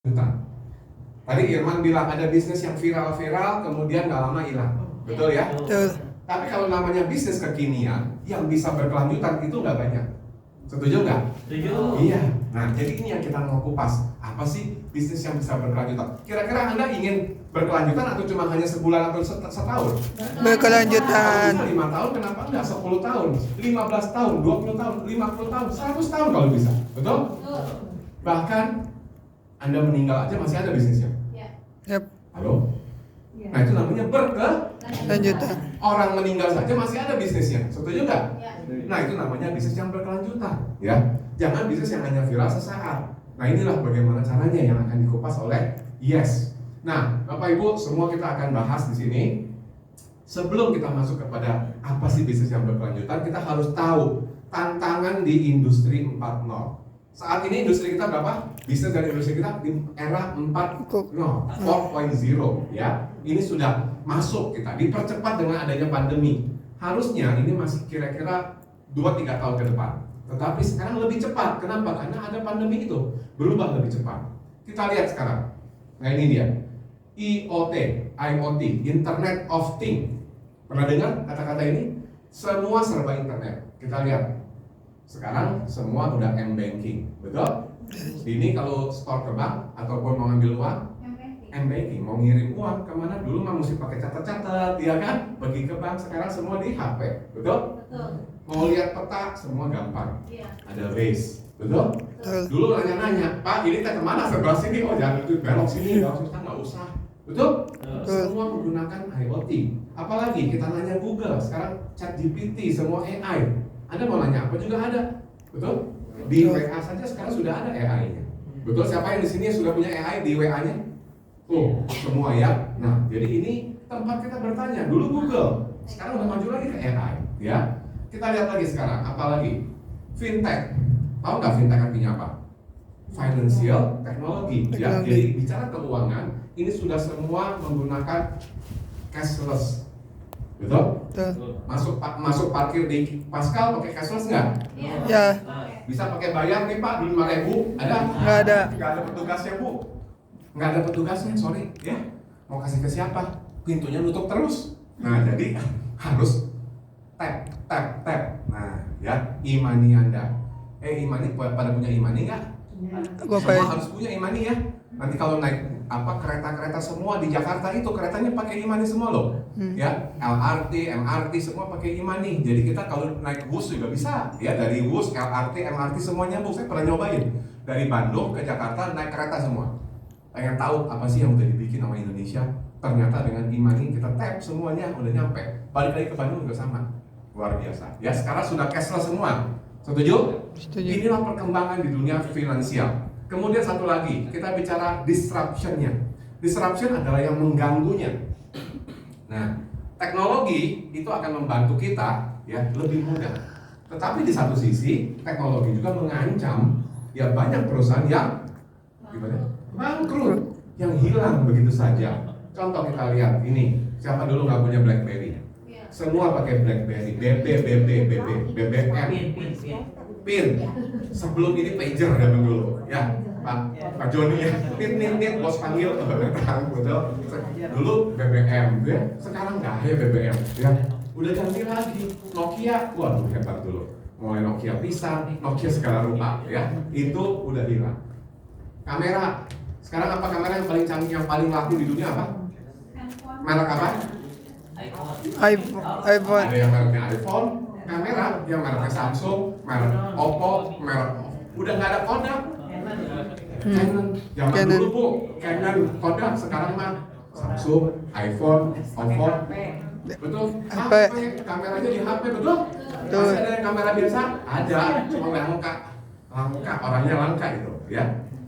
Tadi Irman bilang ada bisnis yang viral-viral kemudian nggak lama hilang, betul ya? Betul. Tapi kalau namanya bisnis kekinian yang bisa berkelanjutan itu nggak banyak. Setuju nggak? Setuju. Iya. Nah, jadi ini yang kita mau kupas. Apa sih bisnis yang bisa berkelanjutan? Kira-kira Anda ingin berkelanjutan atau cuma hanya sebulan atau setahun? Berkelanjutan. Kalau bisa 5 tahun, kenapa enggak 10 tahun, 15 tahun, 20 tahun, 50 tahun, 100 tahun kalau bisa. Betul? Bahkan Anda meninggal aja masih ada bisnisnya. Yap. Halo? Nah, itu namanya Lanjutan. Orang meninggal saja masih ada bisnisnya. Setuju nggak? Nah, itu namanya bisnis yang berkelanjutan, ya. Jangan bisnis yang hanya viral sesaat. Nah, inilah bagaimana caranya yang akan dikupas oleh Yes. Nah, Bapak Ibu, semua kita akan bahas di sini. Sebelum kita masuk kepada apa sih bisnis yang berkelanjutan, kita harus tahu tantangan di industri 4.0. Saat ini industri kita berapa? Bisnis dari industri kita di era 4.0 ya. Ini sudah masuk kita, dipercepat dengan adanya pandemi. Harusnya ini masih kira-kira 2-3 tahun ke depan. Tetapi sekarang lebih cepat. Kenapa? Karena ada pandemi itu, berubah lebih cepat. Kita lihat sekarang. Nah, ini dia. IoT, Internet of Things. Pernah dengar kata-kata ini? Semua serba internet. Kita lihat. Sekarang semua udah M-banking, betul? Ini kalau store ke bank ataupun mau ngambil uang, M-banking. Mau ngirim uang kemana dulu mah mesti pakai catat-catat, ya kan? Pergi ke bank, sekarang semua di HP, betul? Mau lihat peta, semua gampang. Ada Waze, betul? Dulu nanya-nanya, Pak, ini teh kemana? Sebelah sini, oh jangan itu belok sini, belok sini, nggak usah, betul? Semua menggunakan IoT. Apalagi kita nanya Google, sekarang ChatGPT, semua AI. Anda mau nanya apa juga ada, betul? Di WA saja sekarang sudah ada AI-nya. Betul? Siapa yang di sini sudah punya AI di WA-nya? Oh, semua ya. Nah, jadi ini tempat kita bertanya. Dulu Google, sekarang udah maju lagi ke AI, ya. Kita lihat lagi sekarang, apalagi fintech. Tahu nggak fintech artinya apa? Financial technology, ya. Jadi bicara keuangan, ini sudah semua menggunakan cashless. Betul? Masuk parkir di Pascal pakai cashless nggak? Ya. Bisa pakai bayar nih Pak, 5.000 ada? Nggak ada. Nggak ada petugasnya Bu. Nggak ada petugasnya, sorry ya. Mau kasih ke siapa? Pintunya nutup terus. Nah, jadi harus tap. Nah, ya, e-money Anda. E-money pada punya e-money nggak? Semua harus punya e-money ya. Nanti kalau naik kereta-kereta semua di Jakarta itu keretanya pakai e-money semua loh. Ya, LRT, MRT semua pakai e-money. Jadi kita kalau naik bus juga bisa. Ya, dari bus, LRT, MRT semua nyambung. Saya pernah nyobain. Dari Bandung ke Jakarta naik kereta semua. Pengen tahu apa sih yang udah dibikin sama Indonesia? Ternyata dengan e-money kita tap semuanya udah nyampe. Balik lagi ke Bandung juga sama. Luar biasa. Ya, sekarang sudah cashless semua. Setuju? Inilah perkembangan di dunia finansial. Kemudian satu lagi, kita bicara disruption-nya. Disruption adalah yang mengganggunya. Nah, teknologi itu akan membantu kita ya lebih mudah. Tetapi di satu sisi, teknologi juga mengancam ya banyak perusahaan yang bangkrut, yang hilang begitu saja. Contoh kita lihat ini, siapa dulu nggak punya BlackBerry? Semua pakai BlackBerry, BBM, PIN. Sebelum ini pager zaman dulu, ya Pak Joni ya, nit, bos panggil, betul. Dulu BBM, ya. Sekarang nggak ada BBM, ya. Udah ganti lagi, Nokia, waduh hebat dulu. Mulai Nokia pisang, Nokia segala rupa, ya. Itu udah hilang. Kamera, sekarang apa kamera yang paling canggih, yang paling laku di dunia apa? Merek apa? iPhone. Ada yang mereknya iPhone, kamera yang mereknya Samsung, merek Oppo, merek udah nggak ada Kodak. Canon, zaman dulu Bu, Canon, Kodak, sekarang mah Samsung, iPhone, Oppo, betul? HP, kameranya di HP, betul? Masih ada yang kamera biasa? Ada, cuma langka, orangnya langka itu, ya.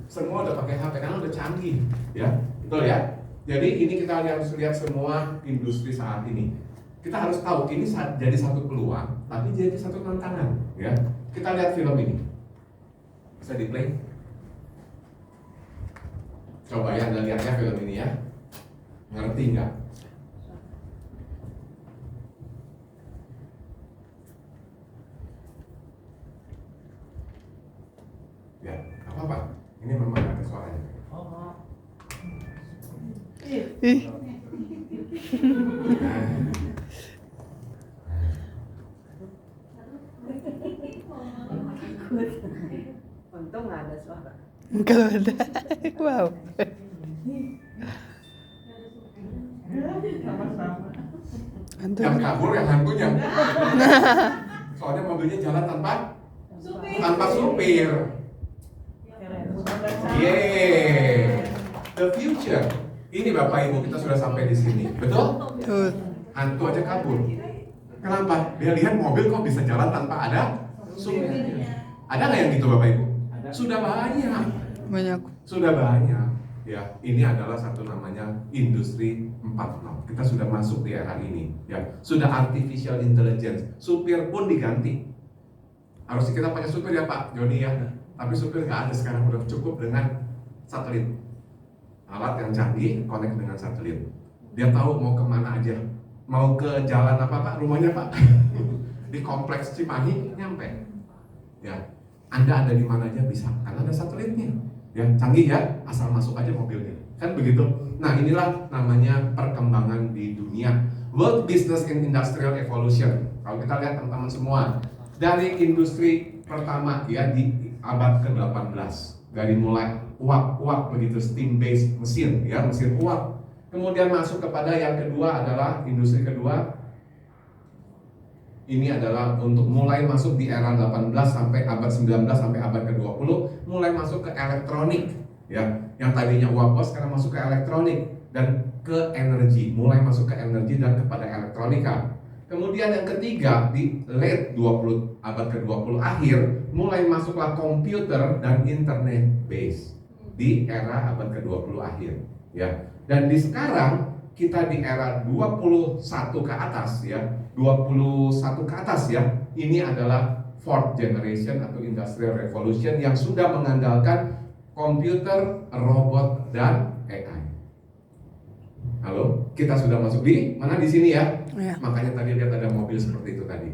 Semua udah pakai HP karena udah canggih, ya, betul ya. Jadi ini kita harus lihat semua industri saat ini. Kita harus tahu ini jadi satu peluang, tapi jadi satu tantangan, ya. Kita lihat film ini. Bisa di play? Coba ya Anda lihat ya film ini ya. Ngerti nggak? Ya, apa-apa. Ini memang ada suaranya. Ih, Untung nggak ada suara. kalau ada. Wow. Sama-sama. Hantu. Yang kabur yang hantunya. Soalnya mobilnya jalan tanpa supir. Yeay, the future. Ini Bapak Ibu kita sudah sampai di sini, betul? Tuh. Hantu aja kabur. Kenapa? Dia lihat mobil kok bisa jalan tanpa ada supir. Ada nggak yang gitu Bapak Ibu? Sudah banyak. Banyak. Sudah banyak. Ya, ini adalah satu namanya industri 4.0. Kita sudah masuk di era ini. Ya, sudah artificial intelligence. Supir pun diganti. Harusnya kita punya supir ya Pak Joni ya. Tapi supir nggak ada sekarang, udah cukup dengan satelit. Alat yang canggih, connect dengan satelit. Dia tahu mau kemana aja. Mau ke jalan apa Pak? Rumahnya Pak? Di kompleks Cimahi nyampe. Ya, Anda ada di mana aja bisa, karena ada satelitnya. Ya, canggih ya, asal masuk aja mobilnya. Kan begitu. Nah, inilah namanya perkembangan di dunia. World Business and Industrial Evolution. Kalau kita lihat teman-teman semua, dari industri pertama ya di abad ke-18, dari mulai uap begitu, steam based mesin ya, mesin uap. Kemudian masuk kepada yang kedua adalah industri kedua. Ini adalah untuk mulai masuk di era 18 sampai abad 19 sampai abad ke-20, mulai masuk ke elektronik ya. Yang tadinya uap sekarang masuk ke elektronik dan ke energi, mulai masuk ke energi dan kepada elektronika. Kemudian yang ketiga di late 20 abad ke-20 akhir mulai masuklah komputer dan internet base di era abad ke-20 akhir ya. Dan di sekarang kita di era 21 ke atas ya, 21 ke atas ya. Ini adalah fourth generation atau industrial revolution yang sudah mengandalkan komputer, robot dan AI. Halo, kita sudah masuk di mana di sini ya? Ya. Makanya tadi lihat ada mobil seperti itu tadi.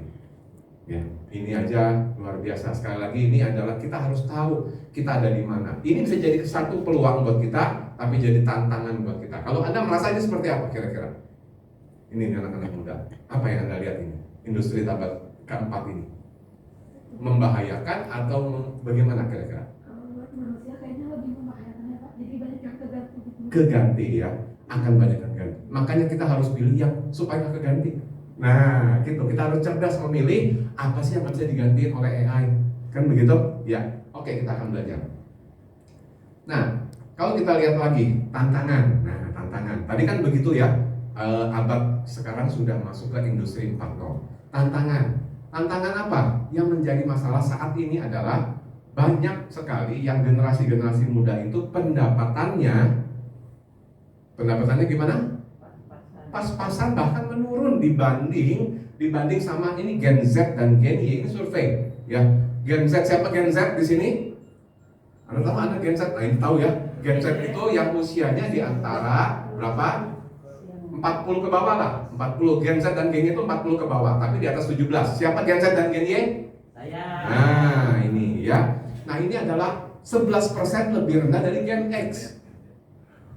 Ya, ini aja luar biasa. Sekali lagi ini adalah kita harus tahu kita ada di mana. Ini bisa jadi satu peluang buat kita, tapi jadi tantangan buat kita. Kalau Anda merasa ini seperti apa kira-kira? Ini anak-anak muda. Apa yang Anda lihat ini? Industri abad keempat ini membahayakan atau bagaimana kira-kira? Kalau buat manusia kayaknya lebih membahayakan ya Pak. Jadi banyak yang keganti gitu. Keganti ya, akan banyak yang ganti. Makanya kita harus pilih yang supaya nggak keganti. Nah, gitu. Kita harus cerdas memilih apa sih yang bisa digantiin oleh AI. Kan begitu? Ya. Oke, kita akan belajar. Nah, kalau kita lihat lagi tantangan. Nah, tantangan. Tadi kan begitu ya. Abad sekarang sudah masuk ke industri 4.0. Tantangan. Tantangan apa? Yang menjadi masalah saat ini adalah banyak sekali yang generasi-generasi muda itu pendapatannya gimana? Pas-pasan, bahkan menurun dibanding sama ini Gen Z dan Gen Y. Ini survei ya. Gen Z, siapa Gen Z di sini? Anda tahu Anda Gen Z? Nah, ini tahu ya. Gen Z itu yang usianya di antara berapa? 40 ke bawah lah. 40 Gen Z dan Gen Y itu 40 ke bawah, tapi di atas 17. Siapa Gen Z dan Gen Y? Saya. Nah, ini ya. Nah, ini adalah 11% lebih rendah dari Gen X.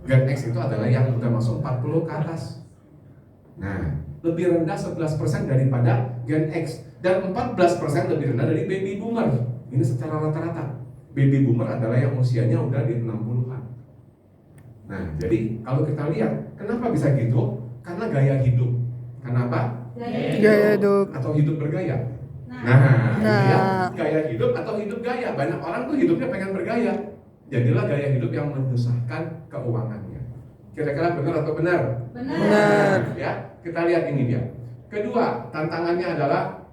Gen X itu adalah yang udah masuk 40 ke atas. Nah, lebih rendah 11% daripada Gen X dan 14% lebih rendah dari baby boomer. Ini secara rata-rata. Baby boomer adalah yang usianya udah di 60-an. Nah, jadi kalau kita lihat, kenapa bisa gitu? Karena gaya hidup. Kenapa? Gaya hidup. Atau hidup bergaya. Nah, Nah. ya, gaya hidup atau hidup gaya. Banyak orang tuh hidupnya pengen bergaya. Jadilah gaya hidup yang menyusahkan keuangannya. Kira-kira benar atau benar? Benar. Ya, kita lihat ini dia. Kedua, tantangannya adalah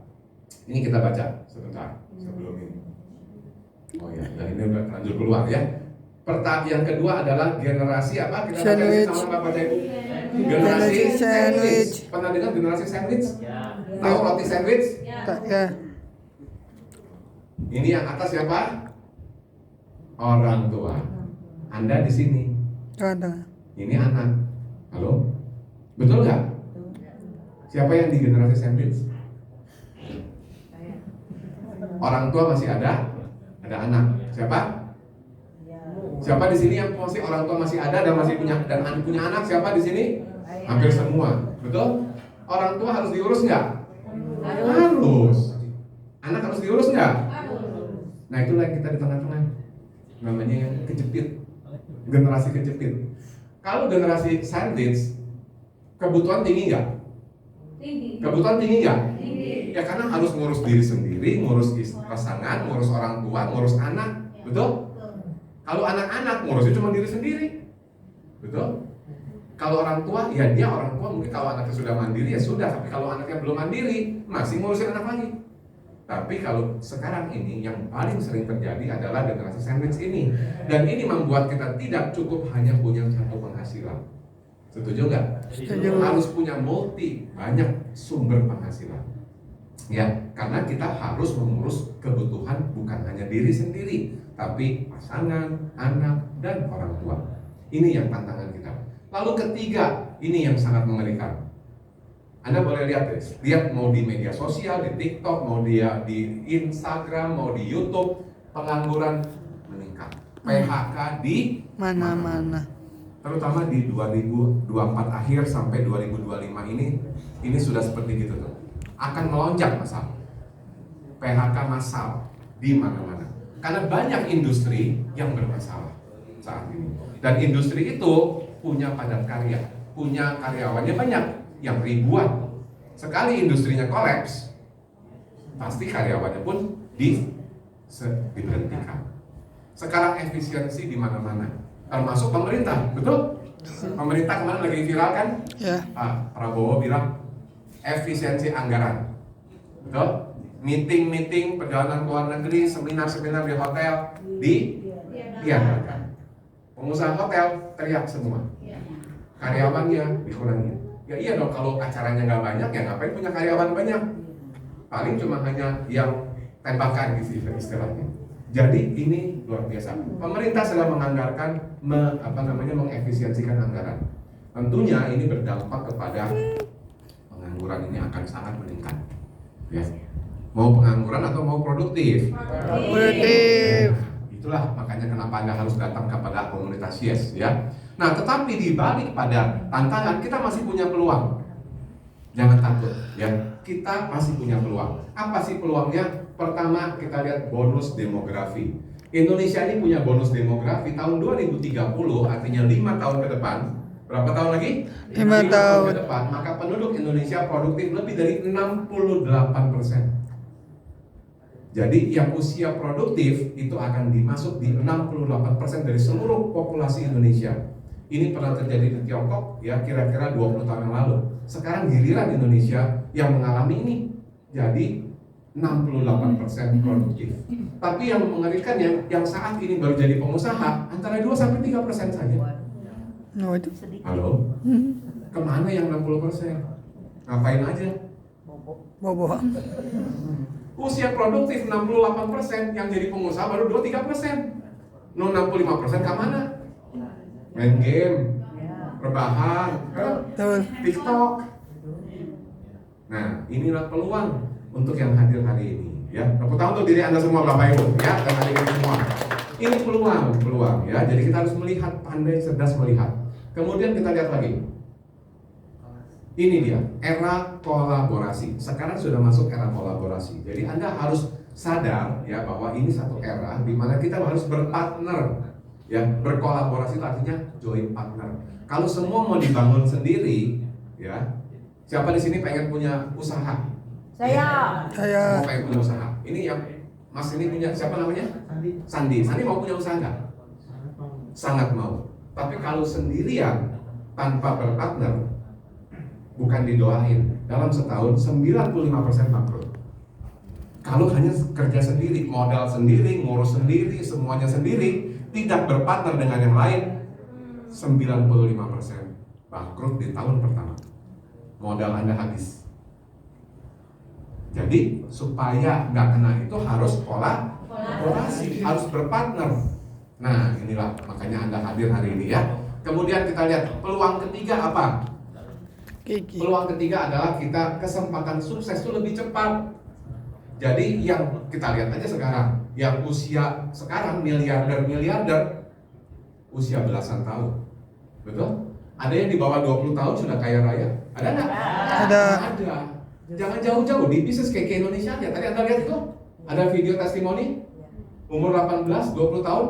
ini kita baca sebentar sebelum ini. Oh ya, nah ini udah lanjut keluar ya. Yang kedua adalah generasi apa? Kita baca Sandwich. sama Bapak Ibu. Generasi sandwich. Pernah dengar generasi sandwich? Ya. Tahu roti sandwich? Tak ya. Ini yang atas siapa? Orang tua. Anda di sini. Tengah-tengah. Ini anak. Halo? Betul nggak? Siapa yang di generasi sandwich? Orang tua masih ada anak. Siapa? Siapa di sini yang masih orang tua masih ada dan masih punya anak? Siapa di sini? Hampir semua, betul? Orang tua harus diurus nggak? Harus. Anak harus diurus nggak? Nah itulah yang kita di tengah-tengah, namanya yang kejepit, generasi kejepit. Kalau generasi sandwich, kebutuhan tinggi nggak? Kebutuhan tinggi nggak? Ya karena harus ngurus diri sendiri, ngurus pasangan, ngurus orang tua, ngurus anak, betul? Kalau anak-anak ngurusnya cuma diri sendiri, betul? Kalau orang tua, ya dia orang tua mungkin kalau anaknya sudah mandiri ya sudah, tapi kalau anaknya belum mandiri masih ngurusin anak lagi. Tapi kalau sekarang ini yang paling sering terjadi adalah generasi sandwich ini, dan ini membuat kita tidak cukup hanya punya satu penghasilan. Setuju nggak? Setuju. Harus punya banyak sumber penghasilan. Ya, karena kita harus mengurus kebutuhan bukan hanya diri sendiri, tapi pasangan, anak, dan orang tua. Ini yang tantangan kita. Lalu ketiga, ini yang sangat mengerikan. Anda boleh lihat mau di media sosial, di TikTok, mau dia di Instagram, mau di YouTube, pengangguran meningkat. PHK di Mana-mana. terutama di 2024 akhir sampai 2025 ini sudah seperti gitu tuh. Akan melonjak masalah. PHK massal di mana-mana. Karena banyak industri yang bermasalah saat ini. Dan industri itu punya padat karya, punya karyawannya banyak, yang ribuan. Sekali industrinya kolaps, pasti karyawannya pun diberhentikan. Sekarang efisiensi di mana-mana, termasuk pemerintah, betul? Pemerintah kemarin lagi viral kan? Ya. Pak Prabowo bilang efisiensi anggaran, betul? Meeting-meeting, perjalanan ke luar negeri, seminar-seminar di hotel diadakan. Pengusaha hotel teriak semua, karyawannya dikurangi. Ya iya dong, kalau acaranya nggak banyak ya ngapain punya karyawan banyak? Paling cuma hanya yang tembakan gitu istilahnya. Jadi ini luar biasa. Pemerintah sedang menganggarkan mengefisiensikan anggaran. Tentunya ini berdampak kepada pengangguran ini akan sangat meningkat. Ya. Mau pengangguran atau mau produktif? Produktif. Itulah makanya kenapa Anda harus datang kepada komunitas Yes ya. Nah, tetapi di balik pada tantangan kita masih punya peluang. Jangan takut ya. Kita masih punya peluang. Apa sih peluangnya? Pertama, kita lihat bonus demografi. Indonesia ini punya bonus demografi tahun 2030, artinya 5 tahun ke depan. Berapa tahun lagi? 5 tahun ke depan, maka penduduk Indonesia produktif lebih dari 68%. Jadi yang usia produktif itu akan dimasuk di 68% dari seluruh populasi Indonesia. Ini pernah terjadi di Tiongkok ya kira-kira 20 tahun yang lalu. Sekarang giliran Indonesia yang mengalami ini. Jadi 68% produktif. Tapi yang mengerikan yang saat ini baru jadi pengusaha antara 2-3% saja. No, itu. Halo? Kemana yang 60%? Ngapain aja? Bobo. Usia produktif 68%, yang jadi pengusaha baru 2-3%. No 65% kemana? Main game, rebahan, Betul. TikTok. Nah, inilah peluang untuk yang hadir hari ini. Ya, tepuk tangan untuk diri Anda semua Bapak Ibu, ya, dan adik-adik semua. Ini peluang, ya. Jadi kita harus melihat, pandai, cerdas melihat. Kemudian kita lihat lagi. Ini dia, era kolaborasi. Sekarang sudah masuk era kolaborasi. Jadi Anda harus sadar ya bahwa ini satu era di mana kita harus berpartner. Ya, berkolaborasi itu artinya join partner. Kalau semua mau dibangun sendiri, ya. Siapa di sini pengen punya usaha? Saya. Saya. Mau pengen punya usaha. Ini yang Mas ini punya siapa namanya? Sandi. Sandi mau punya usaha nggak? Sangat mau. Tapi kalau sendirian tanpa berpartner, bukan didoain, dalam setahun 95% bangkrut. Kalau hanya kerja sendiri, modal sendiri, ngurus sendiri, semuanya sendiri, tidak berpartner dengan yang lain, 95% bangkrut di tahun pertama. Modal Anda habis. Jadi supaya nggak kena itu harus kolaborasi, harus berpartner. Nah inilah makanya Anda hadir hari ini ya. Kemudian kita lihat peluang ketiga apa? Kiki. Peluang ketiga adalah kita kesempatan sukses itu lebih cepat. Jadi yang kita lihat aja sekarang, yang usia sekarang miliarder usia belasan tahun. Betul? Ada yang di bawah 20 tahun sudah kaya raya? Ada nggak? Ada. Ada. Jangan jauh-jauh, di bisnis kayak ke Indonesia aja. Tadi Anda lihat itu? Ada video testimoni? Umur 18, 20 tahun,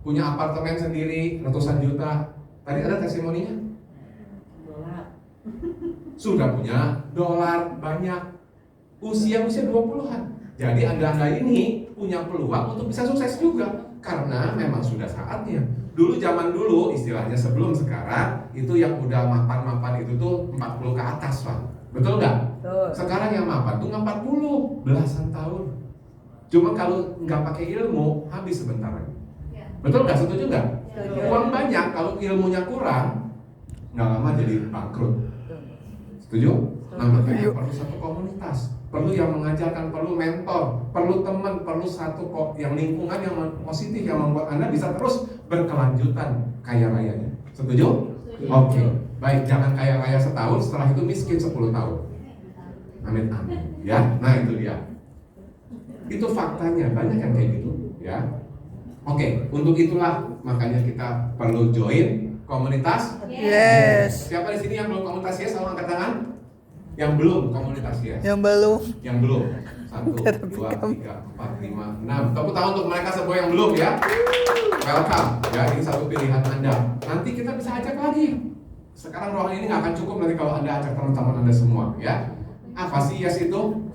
punya apartemen sendiri, ratusan juta. Tadi ada testimoninya? Dolar. Sudah punya dolar banyak. Usia-usia 20-an. Jadi Anda ini punya peluang untuk bisa sukses juga. Karena memang sudah saatnya. Dulu zaman dulu, istilahnya sebelum sekarang, itu yang udah mapan-mapan itu tuh 40 ke atas, Pak. Betul nggak? Betul. Sekarang yang mapan tuh nggak 40, belasan tahun. Cuma kalau nggak pakai ilmu, habis sebentar lagi. Ya. Betul nggak? Setuju nggak? Setuju. Uang banyak, kalau ilmunya kurang, nggak lama jadi bangkrut. Setuju? Nah, makanya perlu satu komunitas, perlu yang mengajarkan, perlu mentor, perlu teman, perlu satu yang lingkungan yang positif yang membuat Anda bisa terus berkelanjutan kaya rayanya. Setuju? Oke. Baik, jangan kaya raya setahun, setelah itu miskin 10 tahun. Amin amin. Ya, nah itu dia. Itu faktanya, banyak yang kayak gitu, ya. Oke, untuk itulah makanya kita perlu join komunitas. Yes. Siapa di sini yang belum komunitas yes? Tolong angkat tangan. Yang belum komunitas yes. Yang belum. Yang belum. 1, 2, 3, 4, 5, 6. Tepuk tangan untuk mereka semua yang belum ya. Welcome. Ya, ini satu pilihan Anda. Nanti kita bisa ajak lagi. Sekarang ruangan ini nggak akan cukup nanti kalau Anda ajak teman-teman Anda semua, ya. Apa sih yes itu?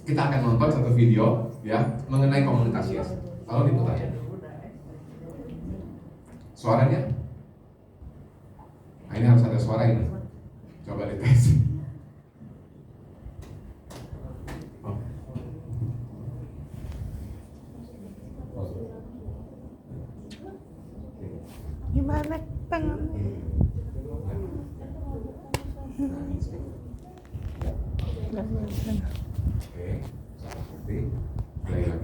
Kita akan nonton satu video ya mengenai komunitas yes. Kalau diputar ya. Suaranya? Nah, ini harus ada suara ini. Coba dites. Oh. Gimana tangan? Oke, seperti play lagi.